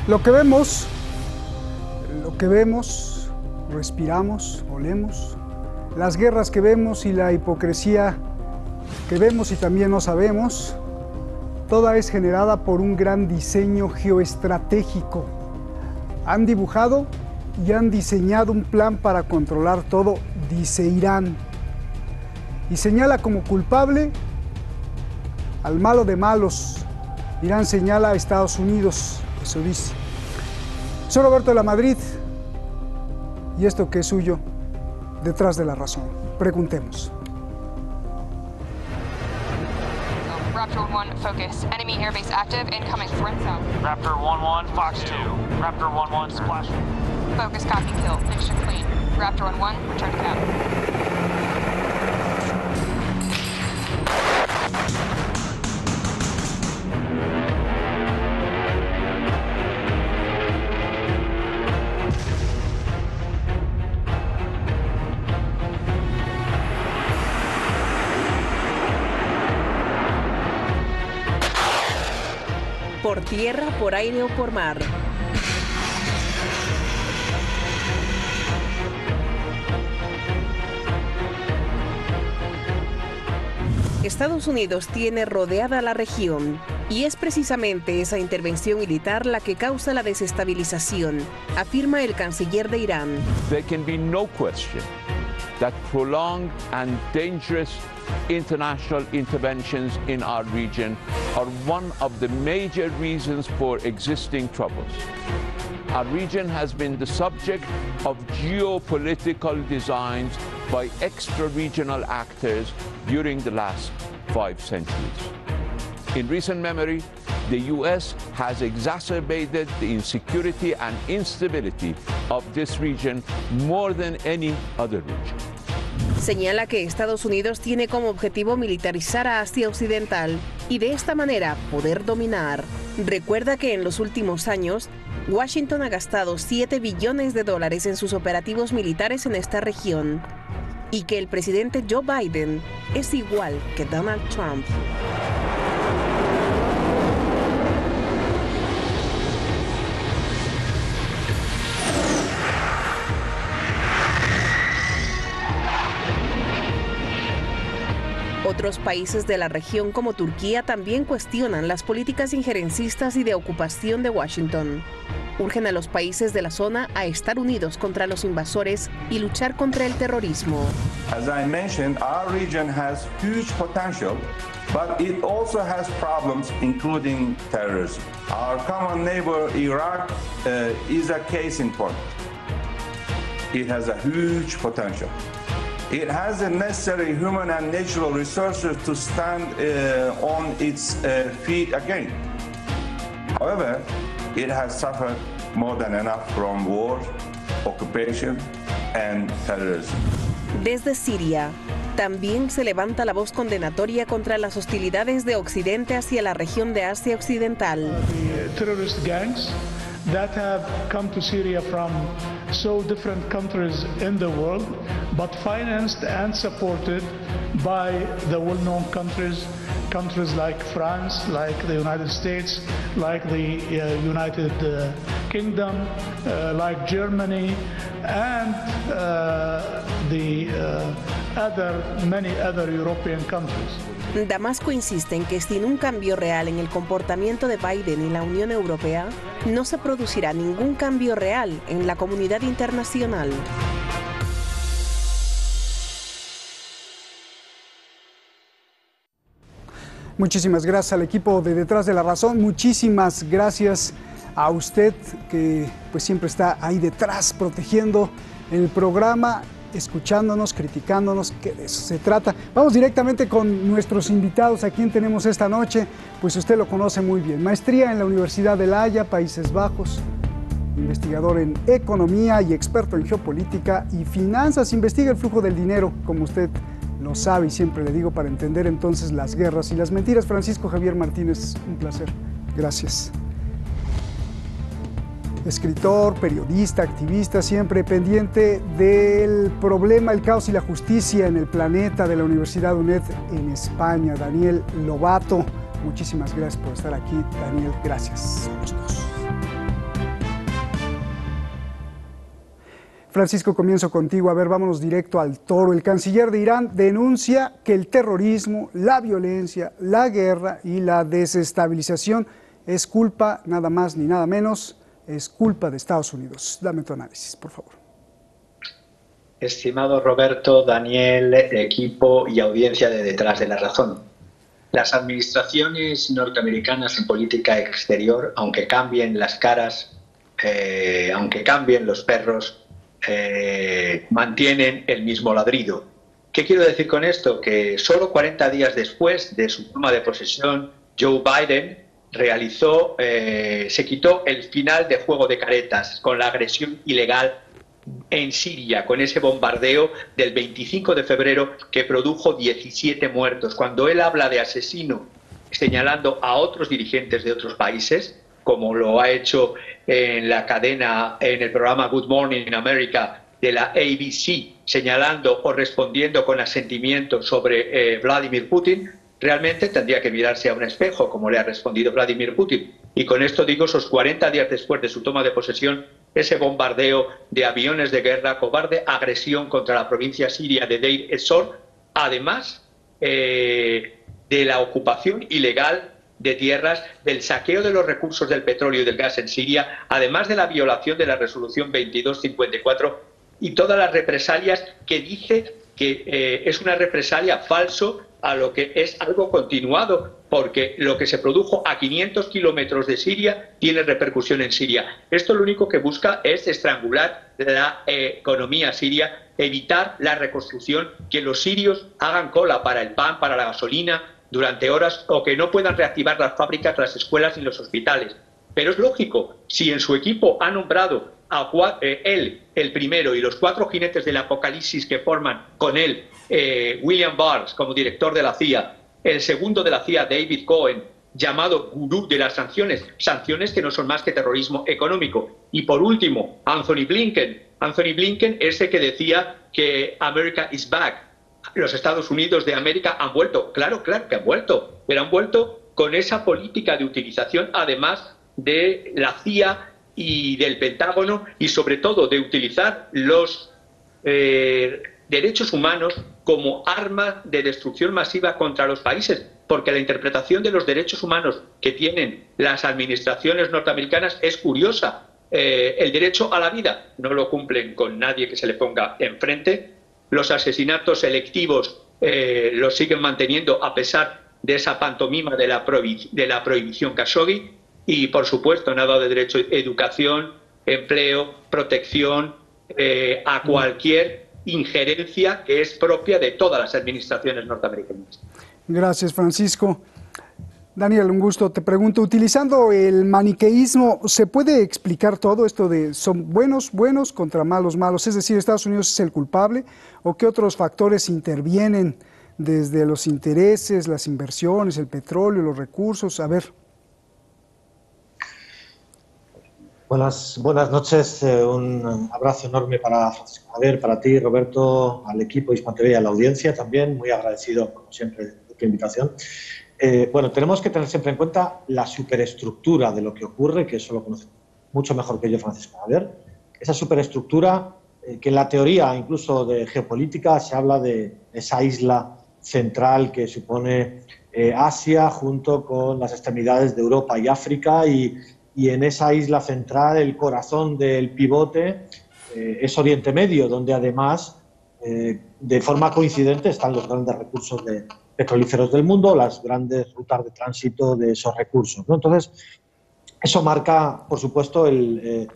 Lo que vemos, respiramos, olemos, las guerras que vemos y la hipocresía que vemos y también no sabemos, toda es generada por un gran diseño geoestratégico. Han dibujado y han diseñado un plan para controlar todo, dice Irán. Y señala como culpable al malo de malos. Irán señala a Estados Unidos, eso dice. Soy Roberto de la Madrid y esto que es suyo, Detrás de la Razón. Preguntemos. Raptor 1, focus. Enemy airbase active, incoming threat zone. Raptor 1-1, Fox 2. Raptor 1-1, splash. Focus, copy, kill. Mission clean. Raptor 1-1, return to cap. Por tierra, por aire o por mar. Estados Unidos tiene rodeada la región y es precisamente esa intervención militar la que causa la desestabilización, afirma el canciller de Irán. There can be no question that prolonged and dangerous international interventions in our region are one of the major reasons for existing troubles. Our region has been the subject of geopolitical designs by extra-regional actors during the last 5 centuries. In recent memory, the U.S. has exacerbated the insecurity and instability of this region more than any other region. Señala que Estados Unidos tiene como objetivo militarizar a Asia Occidental y de esta manera poder dominar. Recuerda que en los últimos años, Washington ha gastado $7 billones en sus operativos militares en esta región y que el presidente Joe Biden es igual que Donald Trump. Otros países de la región como Turquía también cuestionan las políticas injerencistas y de ocupación de Washington. Urgen a los países de la zona a estar unidos contra los invasores y luchar contra el terrorismo. As I mentioned, our region has huge potential, but it also has problems, including terrorism. Our common neighbor, Iraq, is a case in point. It has a huge potential. It has the necessary human and natural resources to stand on its feet again. However, it has suffered more than enough from war, occupation, and terrorism. Desde Siria, también se levanta la voz condenatoria contra las hostilidades de Occidente hacia la región de Asia Occidental. The terrorist gangs that have come to Syria from so different countries in the world, but financed and supported by the well-known countries like France, like the United States, like the United Kingdom, like Germany, and many other European countries. Damasco insiste en que sin un cambio real en el comportamiento de Biden y la Unión Europea, no se producirá ningún cambio real en la comunidad internacional. Muchísimas gracias al equipo de Detrás de la Razón, muchísimas gracias a usted que pues siempre está ahí detrás protegiendo el programa, escuchándonos, criticándonos, que de eso se trata. Vamos directamente con nuestros invitados. ¿A quién tenemos esta noche? Pues usted lo conoce muy bien. Maestría en la Universidad de La Haya, Países Bajos, investigador en economía y experto en geopolítica y finanzas. Investiga el flujo del dinero, como usted lo sabe y siempre le digo, para entender entonces las guerras y las mentiras. Francisco Javier Martínez, un placer. Gracias. Escritor, periodista, activista, siempre pendiente del problema, el caos y la justicia en el planeta, de la Universidad UNED en España. Daniel Lobato, muchísimas gracias por estar aquí. Daniel, gracias a los dos. Francisco, comienzo contigo. A ver, vámonos directo al toro. El canciller de Irán denuncia que el terrorismo, la violencia, la guerra y la desestabilización es culpa, nada más ni nada menos, es culpa de Estados Unidos. Dame tu análisis, por favor. Estimado Roberto, Daniel, equipo y audiencia de Detrás de la Razón. Las administraciones norteamericanas en política exterior, aunque cambien las caras, aunque cambien los perros, mantienen el mismo ladrido. ¿Qué quiero decir con esto? Que solo 40 días después de su toma de posesión, Joe Biden se quitó el final de juego de caretas con la agresión ilegal en Siria, con ese bombardeo del 25 de febrero que produjo 17 muertos. Cuando él habla de asesino, señalando a otros dirigentes de otros países, como lo ha hecho en la cadena, en el programa Good Morning America de la ABC, señalando o respondiendo con asentimiento sobre Vladimir Putin, realmente tendría que mirarse a un espejo, como le ha respondido Vladimir Putin. Y con esto digo, esos 40 días después de su toma de posesión, ese bombardeo de aviones de guerra, cobarde agresión contra la provincia siria de Deir ez-Zor, además de la ocupación ilegal de tierras, del saqueo de los recursos del petróleo y del gas en Siria, además de la violación de la resolución 2254 y todas las represalias que dice que es una represalia falso a lo que es algo continuado, porque lo que se produjo a 500 kilómetros de Siria tiene repercusión en Siria. Esto lo único que busca es estrangular la economía siria, evitar la reconstrucción, que los sirios hagan cola para el pan, para la gasolina, durante horas, o que no puedan reactivar las fábricas, las escuelas ni los hospitales. Pero es lógico, si en su equipo ha nombrado a él, el primero, y los 4 jinetes del apocalipsis que forman con él, William Barnes como director de la CIA, el segundo de la CIA, David Cohen, llamado gurú de las sanciones, sanciones que no son más que terrorismo económico. Y por último, Anthony Blinken, ese que decía que America is back. Los Estados Unidos de América han vuelto, claro que han vuelto, pero han vuelto con esa política de utilización, además de la CIA y del Pentágono, y sobre todo de utilizar los derechos humanos como arma de destrucción masiva contra los países, porque la interpretación de los derechos humanos que tienen las administraciones norteamericanas es curiosa. El derecho a la vida no lo cumplen con nadie que se le ponga enfrente. Los asesinatos selectivos los siguen manteniendo a pesar de esa pantomima de la prohibición Khashoggi. Y, por supuesto, nada de derecho a educación, empleo, protección, a cualquier injerencia que es propia de todas las administraciones norteamericanas. Gracias, Francisco. Daniel, un gusto. Te pregunto, utilizando el maniqueísmo, ¿se puede explicar todo esto de son buenos contra malos malos? Es decir, ¿Estados Unidos es el culpable? ¿O qué otros factores intervienen desde los intereses, las inversiones, el petróleo, los recursos? A ver. Buenas noches, un abrazo enorme para Francisco Javier, para ti, Roberto, al equipo Hispan TV y a la audiencia también, muy agradecido, como siempre, de tu invitación. Tenemos que tener siempre en cuenta la superestructura de lo que ocurre, que eso lo conoce mucho mejor que yo Francisco Javier. Esa superestructura que en la teoría, incluso de geopolítica, se habla de esa isla central que supone Asia, junto con las extremidades de Europa y África, y en esa isla central, el corazón del pivote es Oriente Medio, donde además, de forma coincidente, están los grandes recursos petrolíferos del mundo, las grandes rutas de tránsito de esos recursos, ¿no? Entonces, eso marca, por supuesto, qué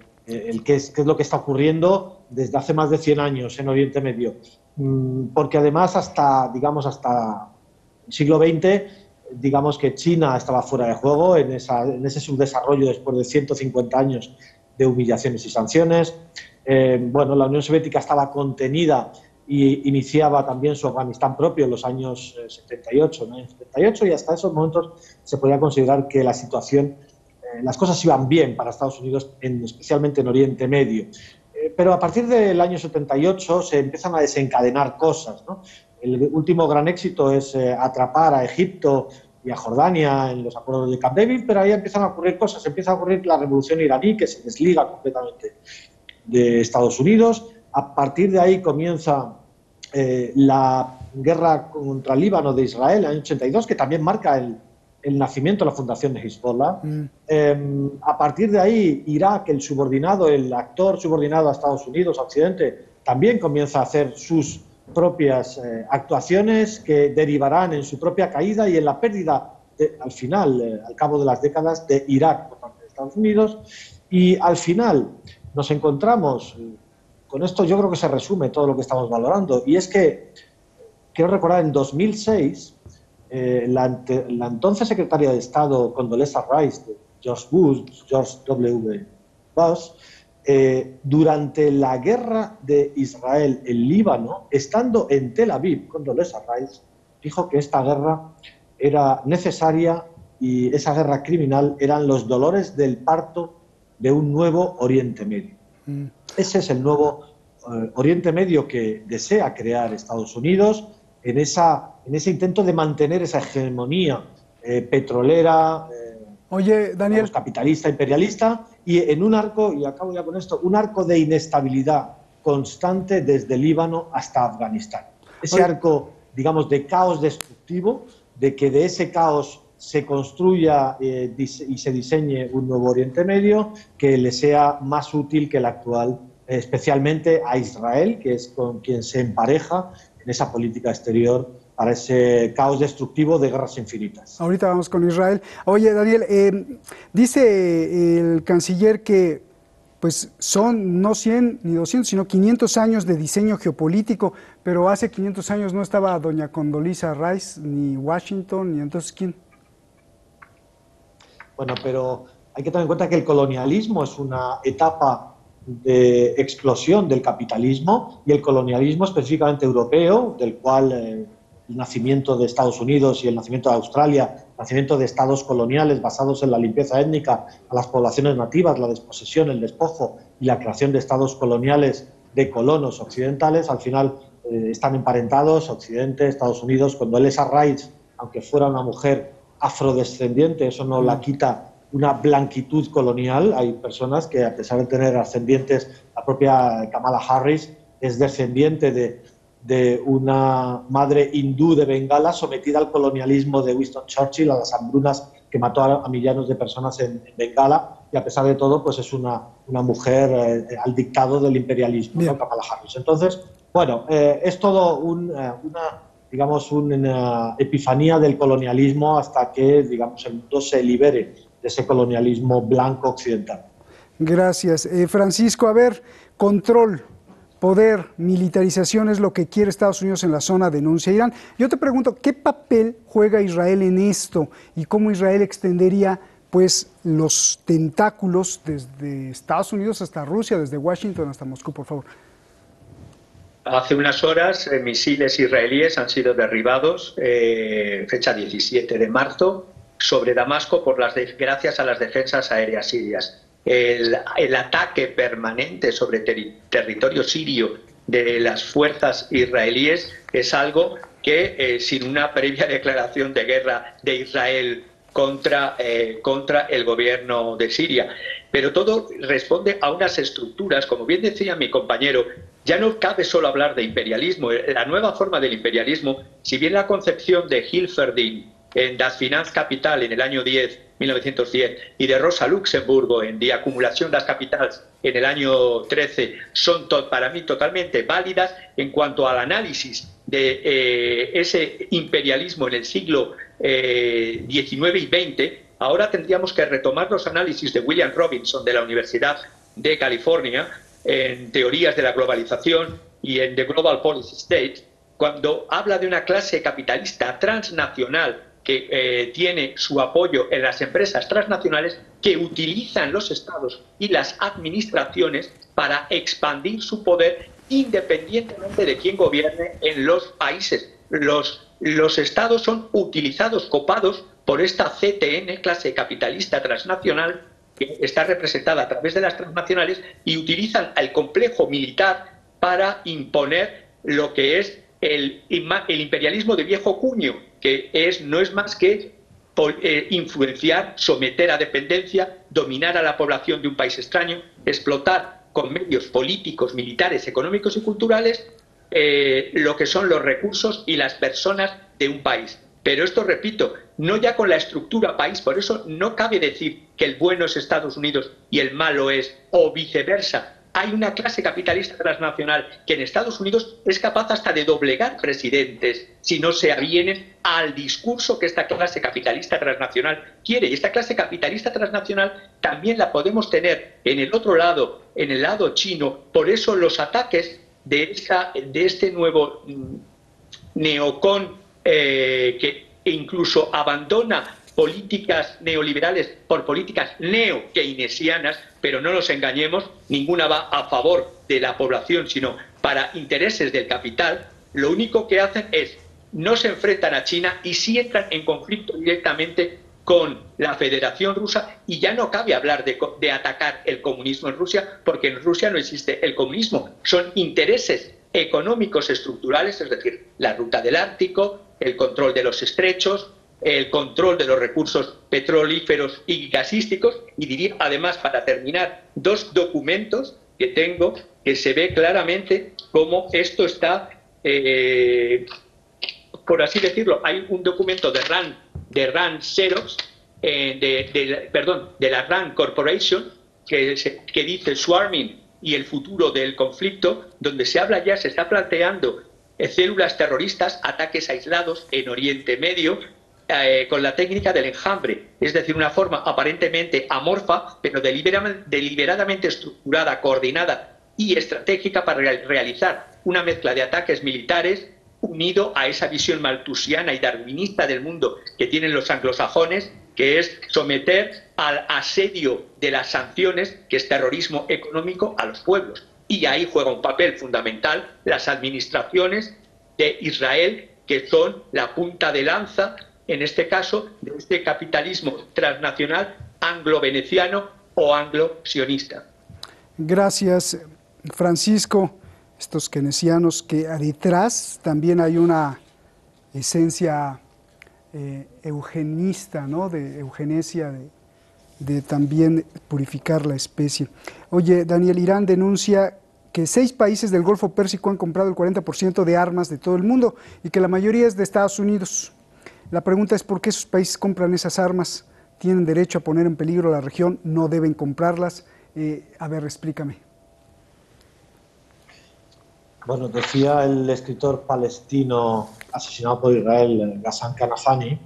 es lo que está ocurriendo desde hace más de 100 años en Oriente Medio. Porque además, hasta el siglo XX, digamos que China estaba fuera de juego en ese subdesarrollo después de 150 años de humillaciones y sanciones. La Unión Soviética estaba contenida y iniciaba también su Afganistán propio en los años 78, y hasta esos momentos se podía considerar que la situación, las cosas iban bien para Estados Unidos, especialmente en Oriente Medio. Pero a partir del año 78 se empiezan a desencadenar cosas, ¿no? El último gran éxito es atrapar a Egipto y a Jordania en los acuerdos de Camp David, pero ahí empiezan a ocurrir cosas. Empieza a ocurrir la revolución iraní, que se desliga completamente de Estados Unidos. A partir de ahí comienza la guerra contra el Líbano de Israel en el año 82, que también marca el nacimiento, la fundación de Hezbollah. A partir de ahí, Irak, el actor subordinado a Estados Unidos, a Occidente, también comienza a hacer sus propias actuaciones que derivarán en su propia caída y en la pérdida, al final, al cabo de las décadas, de Irak por parte de Estados Unidos. Y al final nos encontramos, con esto yo creo que se resume todo lo que estamos valorando, y es que, quiero recordar, en 2006, la entonces secretaria de Estado Condoleezza Rice, de George W. Bush, durante la guerra de Israel en Líbano, estando en Tel Aviv, Condoleezza Rice dijo que esta guerra era necesaria y esa guerra criminal eran los dolores del parto de un nuevo Oriente Medio. Ese es el nuevo Oriente Medio que desea crear Estados Unidos en ese intento de mantener esa hegemonía petrolera, Oye, Daniel, capitalista, imperialista, y en un arco, y acabo ya con esto, un arco de inestabilidad constante desde Líbano hasta Afganistán. Ese arco, digamos, de caos destructivo, de que de ese caos se construya y se diseñe un nuevo Oriente Medio que le sea más útil que el actual, especialmente a Israel, que es con quien se empareja en esa política exterior para ese caos destructivo de guerras infinitas. Ahorita vamos con Israel. Oye, Daniel, dice el canciller que pues son no 100 ni 200, sino 500 años de diseño geopolítico, pero hace 500 años no estaba doña Condoleezza Rice, ni Washington, ni entonces ¿quién? Bueno, pero hay que tener en cuenta que el colonialismo es una etapa de explosión del capitalismo, y el colonialismo específicamente europeo, del cual el nacimiento de Estados Unidos y el nacimiento de Australia, el nacimiento de estados coloniales basados en la limpieza étnica a las poblaciones nativas, la desposesión, el despojo y la creación de estados coloniales de colonos occidentales, al final están emparentados, Occidente, Estados Unidos. Condoleezza Rice, aunque fuera una mujer afrodescendiente, eso no la quita una blanquitud colonial. Hay personas que, a pesar de tener ascendientes, la propia Kamala Harris es descendiente de una madre hindú de Bengala sometida al colonialismo de Winston Churchill, a las hambrunas que mató a millares de personas en Bengala, y a pesar de todo pues es una mujer al dictado del imperialismo, ¿no? Kamala Harris. Entonces, bueno, es todo una epifanía del colonialismo hasta que, digamos, el mundo se libere de ese colonialismo blanco occidental. Gracias. Francisco, a ver, control, poder, militarización es lo que quiere Estados Unidos en la zona, denuncia Irán. Yo te pregunto, ¿qué papel juega Israel en esto y cómo Israel extendería pues los tentáculos desde Estados Unidos hasta Rusia, desde Washington hasta Moscú, por favor? Hace unas horas misiles israelíes han sido derribados, fecha 17 de marzo, sobre Damasco gracias a las defensas aéreas sirias. El ataque permanente sobre territorio sirio de las fuerzas israelíes es algo que, sin una previa declaración de guerra de Israel contra el gobierno de Siria. Pero todo responde a unas estructuras, como bien decía mi compañero, ya no cabe solo hablar de imperialismo. La nueva forma del imperialismo, si bien la concepción de Hilferding en Das Finanzkapital en el año 1910 y de Rosa Luxemburgo en Die Acumulación das Kapitals en el año 13 son para mí totalmente válidas en cuanto al análisis de ese imperialismo en el siglo XIX y XX. Ahora tendríamos que retomar los análisis de William Robinson de la Universidad de California en Teorías de la Globalización y en The Global Policy State, cuando habla de una clase capitalista transnacional que tiene su apoyo en las empresas transnacionales que utilizan los estados y las administraciones para expandir su poder independientemente de quién gobierne en los países. Los estados son utilizados, copados por esta CTN, clase capitalista transnacional, que está representada a través de las transnacionales, y utilizan el complejo militar para imponer lo que es el imperialismo de viejo cuño, que no es más que influenciar, someter a dependencia, dominar a la población de un país extraño, explotar con medios políticos, militares, económicos y culturales lo que son los recursos y las personas de un país. Pero esto, repito, no ya con la estructura país, por eso no cabe decir que el bueno es Estados Unidos y el malo es, o viceversa. Hay una clase capitalista transnacional que en Estados Unidos es capaz hasta de doblegar presidentes si no se avienen al discurso que esta clase capitalista transnacional quiere. Y esta clase capitalista transnacional también la podemos tener en el otro lado, en el lado chino. Por eso los ataques de este nuevo neocon que incluso abandona políticas neoliberales por políticas neo-keynesianas, pero no nos engañemos, ninguna va a favor de la población, sino para intereses del capital. Lo único que hacen es no se enfrentan a China y sí entran en conflicto directamente con la Federación Rusa, y ya no cabe hablar de atacar el comunismo en Rusia, porque en Rusia no existe el comunismo, son intereses económicos estructurales, es decir, la ruta del Ártico, el control de los estrechos, el control de los recursos petrolíferos y gasísticos. Y diría, además, para terminar, dos documentos que tengo que se ve claramente cómo esto está, por así decirlo. Hay un documento de RAND Xerox, de la RAND Corporation, que dice Swarming y el futuro del conflicto, donde se está planteando células terroristas, ataques aislados en Oriente Medio, con la técnica del enjambre, es decir, una forma aparentemente amorfa, pero deliberadamente estructurada, coordinada y estratégica para realizar una mezcla de ataques militares unido a esa visión malthusiana y darwinista del mundo que tienen los anglosajones, que es someter al asedio de las sanciones, que es terrorismo económico, a los pueblos. Y ahí juega un papel fundamental las administraciones de Israel, que son la punta de lanza, en este caso, de este capitalismo transnacional anglo-veneciano o anglo-sionista. Gracias, Francisco. Estos keynesianos, que detrás también hay una esencia eugenista, ¿no? De eugenesia, de también purificar la especie. Oye, Daniel, Irán denuncia que 6 países del Golfo Pérsico han comprado el 40% de armas de todo el mundo y que la mayoría es de Estados Unidos. La pregunta es por qué esos países compran esas armas, tienen derecho a poner en peligro la región, no deben comprarlas. A ver, explícame. Bueno, decía el escritor palestino asesinado por Israel, Ghassan Kanafani,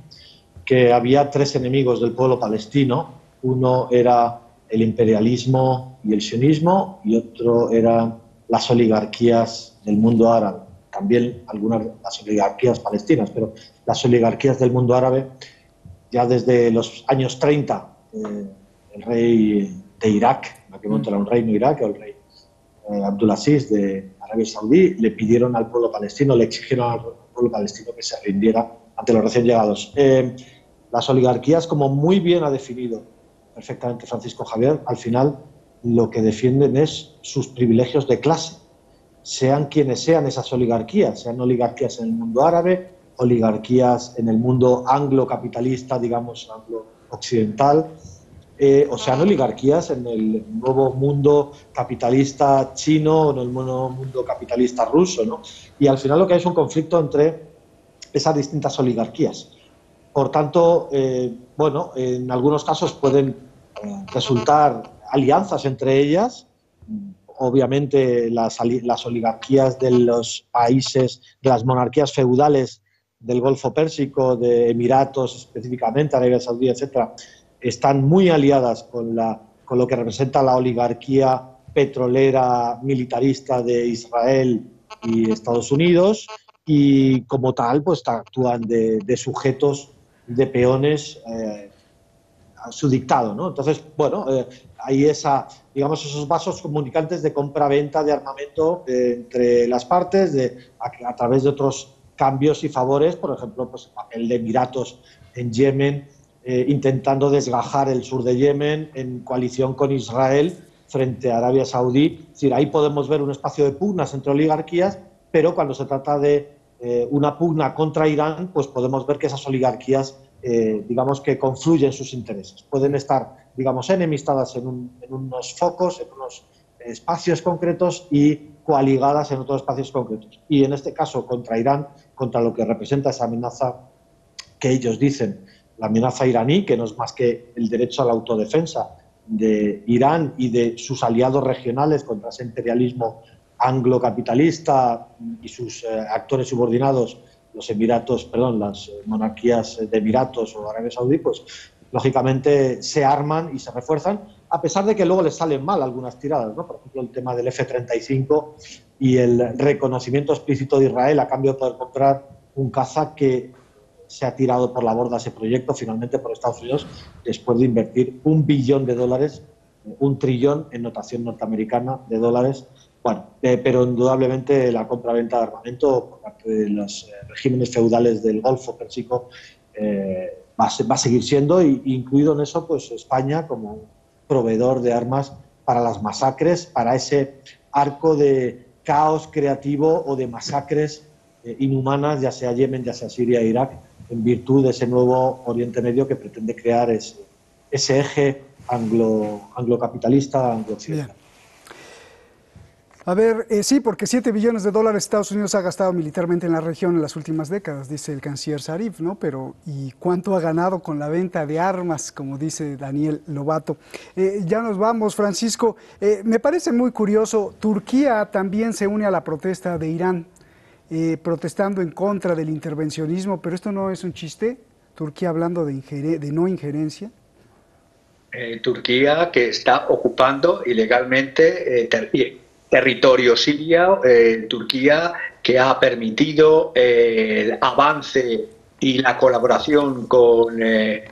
que había 3 enemigos del pueblo palestino. Uno era el imperialismo y el sionismo, y otro eran las oligarquías del mundo árabe. También algunas de las oligarquías palestinas, pero las oligarquías del mundo árabe, ya desde los años 30, el rey de Irak, en aquel momento era un reino Irak, el rey Abdulaziz de Arabia Saudí, le pidieron al pueblo palestino, le exigieron al pueblo palestino que se rindiera ante los recién llegados. Las oligarquías, como muy bien ha definido perfectamente Francisco Javier, al final lo que defienden es sus privilegios de clase, sean quienes sean esas oligarquías, sean oligarquías en el mundo árabe, oligarquías en el mundo anglo-capitalista, digamos, anglo-occidental, o sean oligarquías en el nuevo mundo capitalista chino o en el nuevo mundo capitalista ruso, ¿no? Y al final lo que hay es un conflicto entre esas distintas oligarquías. Por tanto, bueno, en algunos casos pueden resultar alianzas entre ellas. Obviamente las oligarquías de los países, de las monarquías feudales del Golfo Pérsico, de Emiratos específicamente, Arabia Saudí, etcétera, están muy aliadas con lo que representa la oligarquía petrolera militarista de Israel y Estados Unidos, y como tal pues actúan de sujetos, de peones a su dictado, ¿no? Entonces, bueno, hay esos vasos comunicantes de compra-venta de armamento entre las partes, a través de otros cambios y favores, por ejemplo, pues el papel de Emiratos en Yemen, intentando desgajar el sur de Yemen en coalición con Israel frente a Arabia Saudí. Es decir, ahí podemos ver un espacio de pugnas entre oligarquías, pero cuando se trata de una pugna contra Irán, pues podemos ver que esas oligarquías, digamos que confluyen sus intereses. Pueden estar, digamos, enemistadas en unos focos, espacios concretos y coaligadas en otros espacios concretos. Y en este caso contra Irán, contra lo que representa esa amenaza que ellos dicen, la amenaza iraní, que no es más que el derecho a la autodefensa de Irán y de sus aliados regionales contra ese imperialismo anglocapitalista y sus actores subordinados, las monarquías de Emiratos o Arabia Saudí, pues lógicamente se arman y se refuerzan, a pesar de que luego les salen mal algunas tiradas, ¿no? Por ejemplo, el tema del F-35 y el reconocimiento explícito de Israel a cambio de poder comprar un caza que se ha tirado por la borda ese proyecto finalmente por Estados Unidos después de invertir $1 billón, $1 trillón en notación norteamericana de dólares. Bueno, pero indudablemente la compra-venta de armamento por parte de los regímenes feudales del Golfo Pérsico va a seguir siendo, y incluido en eso pues España como proveedor de armas para las masacres, para ese arco de caos creativo o de masacres inhumanas, ya sea Yemen, ya sea Siria e Irak, en virtud de ese nuevo Oriente Medio que pretende crear ese eje anglocapitalista, anglo-occidental. A ver, sí, porque $7 billones Estados Unidos ha gastado militarmente en la región en las últimas décadas, dice el canciller Zarif, ¿no? Pero, ¿y cuánto ha ganado con la venta de armas, como dice Daniel Lobato? Ya nos vamos, Francisco. Me parece muy curioso, Turquía también se une a la protesta de Irán, protestando en contra del intervencionismo, pero esto no es un chiste, Turquía hablando de no injerencia. Turquía, que está ocupando ilegalmente territorio sirio, Turquía, que ha permitido el avance y la colaboración con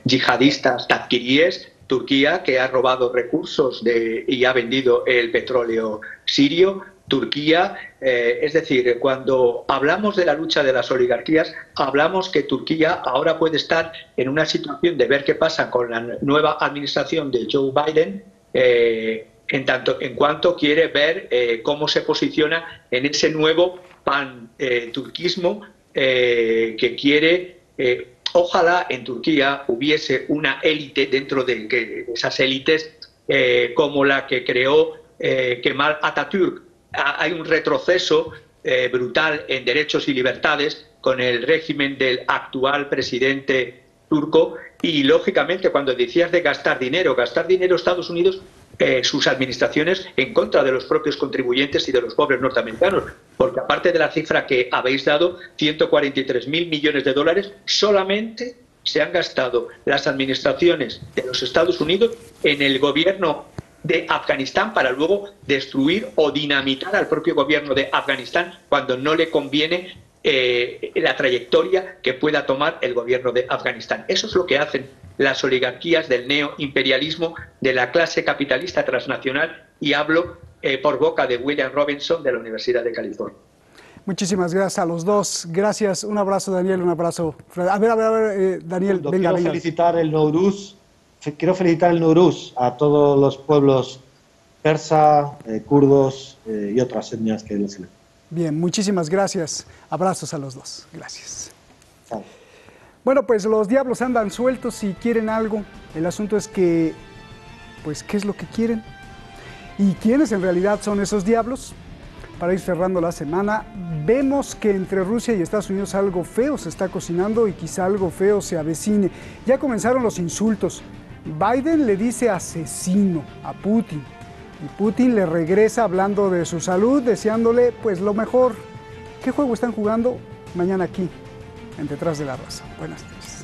yihadistas takfiríes, Turquía, que ha robado recursos y ha vendido el petróleo sirio, Turquía, es decir, cuando hablamos de la lucha de las oligarquías, hablamos que Turquía ahora puede estar en una situación de ver qué pasa con la nueva administración de Joe Biden, en cuanto quiere ver cómo se posiciona en ese nuevo pan-turquismo que quiere. Ojalá en Turquía hubiese una élite dentro de esas élites como la que creó Kemal Atatürk. Hay un retroceso brutal en derechos y libertades con el régimen del actual presidente turco y, lógicamente, cuando decías de gastar dinero Estados Unidos, sus administraciones en contra de los propios contribuyentes y de los pobres norteamericanos, porque aparte de la cifra que habéis dado, $143.000 millones, solamente se han gastado las administraciones de los Estados Unidos en el gobierno de Afganistán para luego destruir o dinamitar al propio gobierno de Afganistán cuando no le conviene la trayectoria que pueda tomar el gobierno de Afganistán. Eso es lo que hacen las oligarquías del neoimperialismo de la clase capitalista transnacional, y hablo por boca de William Robinson de la Universidad de California. Muchísimas gracias a los dos. Gracias. Un abrazo, Daniel. Un abrazo. A ver, Daniel, venga. Quiero felicitar el Nowruz a todos los pueblos persa, kurdos y otras etnias que lo celebran. Bien, muchísimas gracias. Abrazos a los dos. Gracias. Chao. Bueno, pues los diablos andan sueltos y quieren algo. El asunto es que, pues, ¿qué es lo que quieren? ¿Y quiénes en realidad son esos diablos? Para ir cerrando la semana, vemos que entre Rusia y Estados Unidos algo feo se está cocinando y quizá algo feo se avecine. Ya comenzaron los insultos. Biden le dice asesino a Putin y Putin le regresa hablando de su salud, deseándole pues lo mejor. ¿Qué juego están jugando? Mañana aquí, en Detrás de la Raza. Buenas noches.